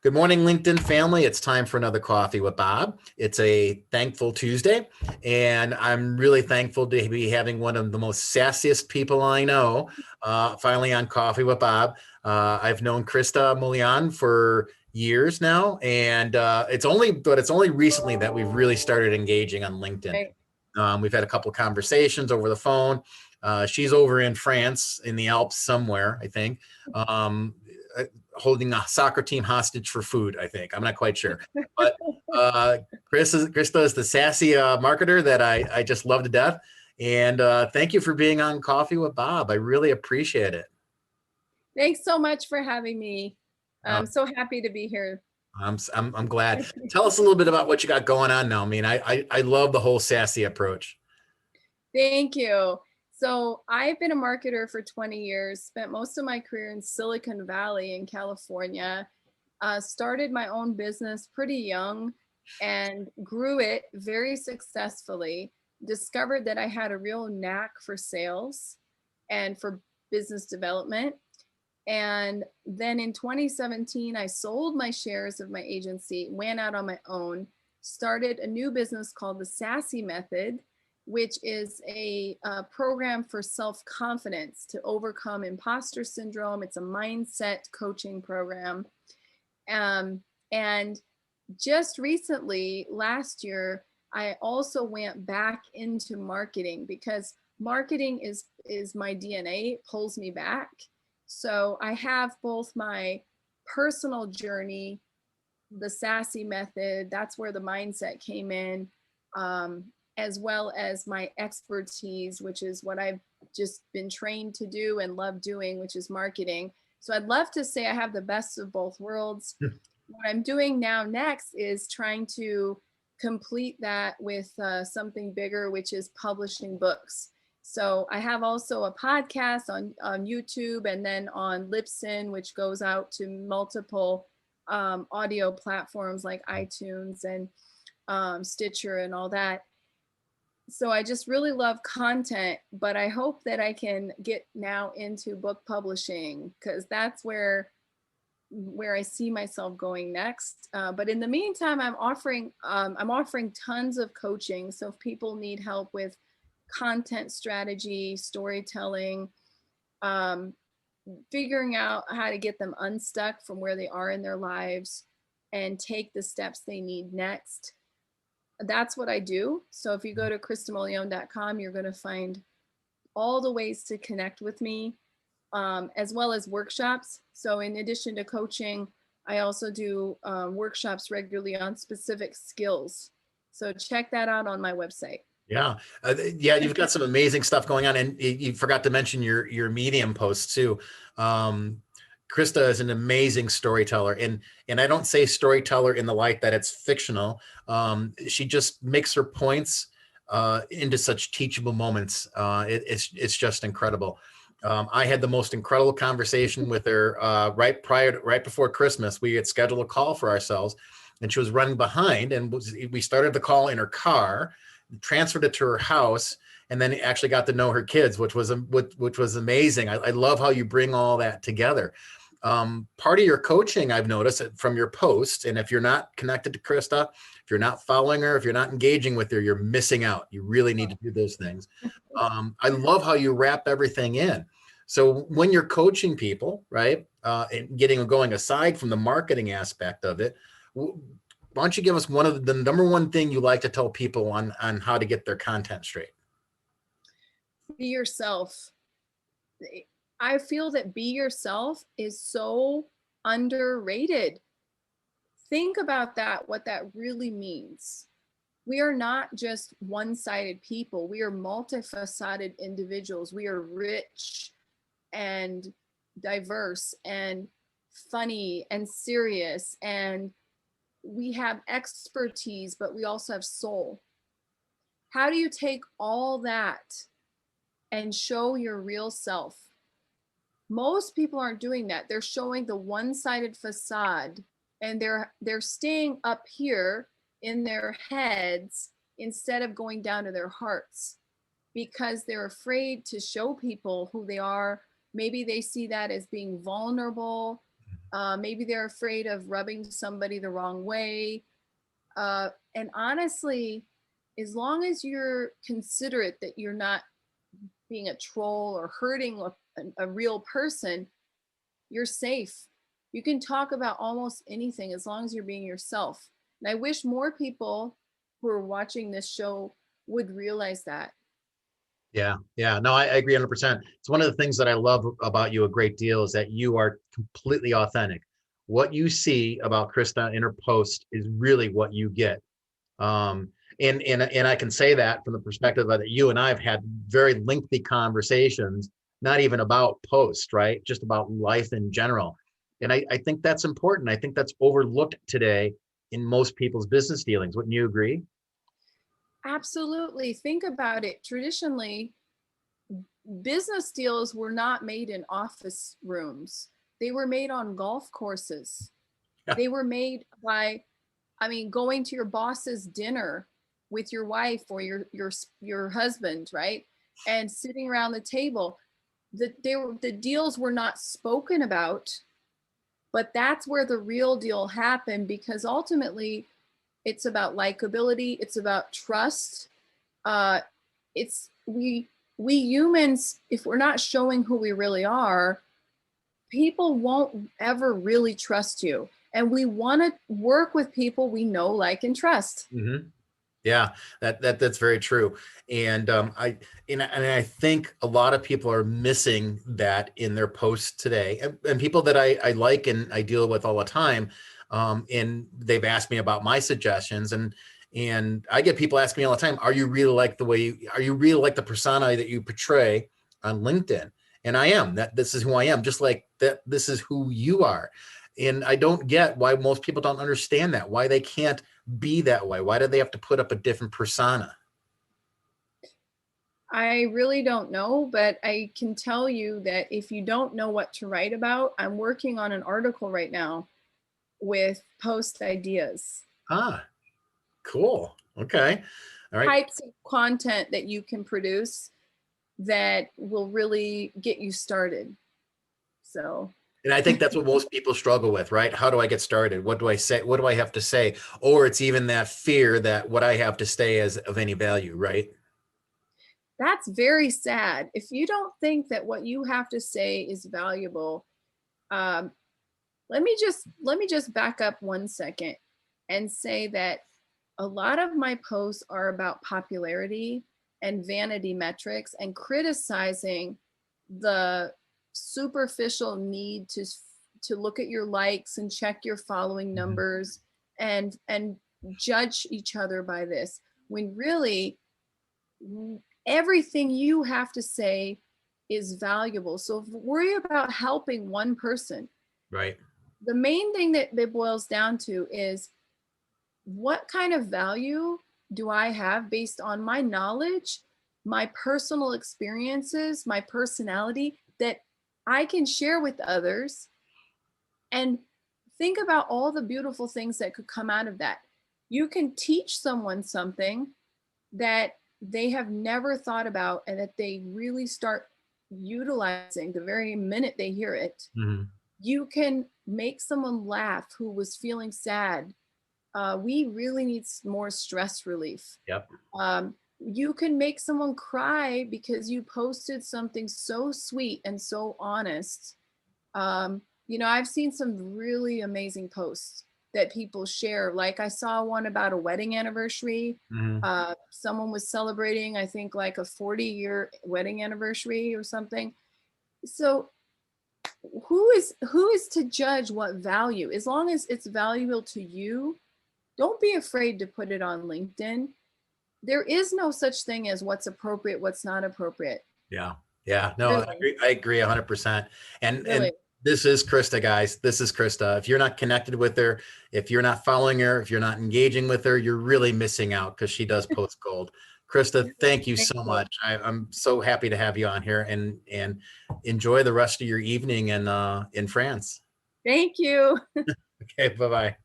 Good morning, LinkedIn family. It's time for another Coffee with Bob. It's a thankful Tuesday, and I'm really thankful to be having one of the most sassiest people I know finally on Coffee with Bob. I've known Krista Mollion for years now, and it's only recently that we've really started engaging on LinkedIn. Right. We've had a couple of conversations over the phone. She's over in France in the Alps somewhere, I think. Holding a soccer team hostage for food, I think. I'm not quite sure. But Krista is the sassy marketer that I just love to death. And thank you for being on Coffee with Bob. I really appreciate it. Thanks so much for having me. I'm so happy to be here. I'm glad. Tell us a little bit about what you got going on now. I mean, I love the whole sassy approach. Thank you. So I've been a marketer for 20 years, spent most of my career in Silicon Valley in California, started my own business pretty young and grew it very successfully, discovered that I had a real knack for sales and for business development. And then in 2017, I sold my shares of my agency, went out on my own, started a new business called the Sassy Method, which is a program for self-confidence to overcome imposter syndrome. It's a mindset coaching program. And just recently, last year, I also went back into marketing because marketing is my DNA, it pulls me back. So I have both my personal journey, the Sassy Method, that's where the mindset came in, as well as my expertise, which is what I've just been trained to do and love doing, which is marketing. So I'd love to say I have the best of both worlds. What I'm doing now next is trying to complete that with something bigger, which is publishing books. So I have also a podcast on YouTube and then on Libsyn, which goes out to multiple audio platforms like iTunes and Stitcher and all that. So I just really love content, but I hope that I can get now into book publishing because that's where I see myself going next. But in the meantime, I'm offering tons of coaching. So if people need help with content strategy, storytelling, figuring out how to get them unstuck from where they are in their lives and take the steps they need next. That's what I do. So if you go to kristamollion.com, you're going to find all the ways to connect with me, as well as workshops. So in addition to coaching, I also do workshops regularly on specific skills. So check that out on my website. Yeah. You've got some amazing stuff going on, and you forgot to mention your Medium posts too. Krista is an amazing storyteller, and I don't say storyteller in the light that it's fictional. She just makes her points into such teachable moments. It's just incredible. I had the most incredible conversation with her right before Christmas. We had scheduled a call for ourselves, and she was running behind, and we started the call in her car, transferred it to her house, and then actually got to know her kids, which was amazing. I love how you bring all that together. Part of your coaching, I've noticed from your posts, and if you're not connected to Krista, if you're not following her, if you're not engaging with her, you're missing out. You really need to do those things. I love how you wrap everything in. So when you're coaching people, right, and going aside from the marketing aspect of it, why don't you give us one of the number one thing you like to tell people on how to get their content straight? Be yourself. I feel that be yourself is so underrated. Think about that, what that really means. We are not just one-sided people. We are multifaceted individuals. We are rich and diverse and funny and serious, and we have expertise, but we also have soul. How do you take all that and show your real self? Most people aren't doing that. They're showing the one-sided facade, and they're staying up here in their heads instead of going down to their hearts because they're afraid to show people who they are. Maybe they see that as being vulnerable. Maybe they're afraid of rubbing somebody the wrong way. And honestly, as long as you're considerate that you're not being a troll or hurting a real person, you're safe. You can talk about almost anything as long as you're being yourself. And I wish more people who are watching this show would realize that. Yeah, yeah, no, I agree 100%. It's one of the things that I love about you a great deal is that you are completely authentic. What you see about Krista in her post is really what you get. Um, and I can say that from the perspective that you and I have had very lengthy conversations, not even about post, right? Just about life in general. And I think that's important. I think that's overlooked today in most people's business dealings. Wouldn't you agree? Absolutely. Think about it. Traditionally, business deals were not made in office rooms. They were made on golf courses. Yeah. They were made by, I mean, going to your boss's dinner with your wife or your husband, right? And sitting around the table. The deals were not spoken about, but that's where the real deal happened, because ultimately it's about likability, it's about trust. uh it's we humans, if we're not showing who we really are, people won't ever really trust you, and we want to work with people we know, like, and trust. Mm-hmm. Yeah, that's very true. And and I think a lot of people are missing that in their posts today. And people that I like and I deal with all the time. And they've asked me about my suggestions, and I get people asking me all the time, are you really like the way are you really like the persona that you portray on LinkedIn? And I am. That this is who I am, just like that this is who you are. And I don't get why most people don't understand that, why they can't be that way. Why do they have to put up a different persona? I really don't know, but I can tell you that if you don't know what to write about, I'm working on an article right now with post ideas, Ah, cool. Okay. All right. types of content that you can produce that will really get you started. So, And I think that's what most people struggle with, right? How do I get started? What do I say? What do I have to say? Or it's even that fear that what I have to say is of any value, right? that's very sad. If you don't think that what you have to say is valuable, um, let me just back up 1 second and say that a lot of my posts are about popularity and vanity metrics and criticizing the superficial need to look at your likes and check your following Mhm. numbers and judge each other by this, when really everything you have to say is valuable. So worry about helping one person. Right. The main thing that boils down to is, what kind of value do I have based on my knowledge, my personal experiences, my personality that I can share with others? And think about all the beautiful things that could come out of that. You can teach someone something that they have never thought about and that they really start utilizing the very minute they hear it. Mhm. You can make someone laugh who was feeling sad. We really need more stress relief. Yep. You can make someone cry because you posted something so sweet and so honest. I've seen some really amazing posts that people share. Like, I saw one about a wedding anniversary. Mhm. Someone was celebrating, I think, like a 40-year wedding anniversary or something. So who is to judge what value? As long as it's valuable to you, don't be afraid to put it on LinkedIn. There is no such thing as what's appropriate, what's not appropriate. Yeah. Yeah. No, Really, I agree 100%. And really. this is Krista, guys. This is Krista. If you're not connected with her, if you're not following her, if you're not engaging with her, you're really missing out because she does post gold. Krista, thank you Thank so you. much. I'm so happy to have you on here and enjoy the rest of your evening in France. Thank you. Okay, bye-bye.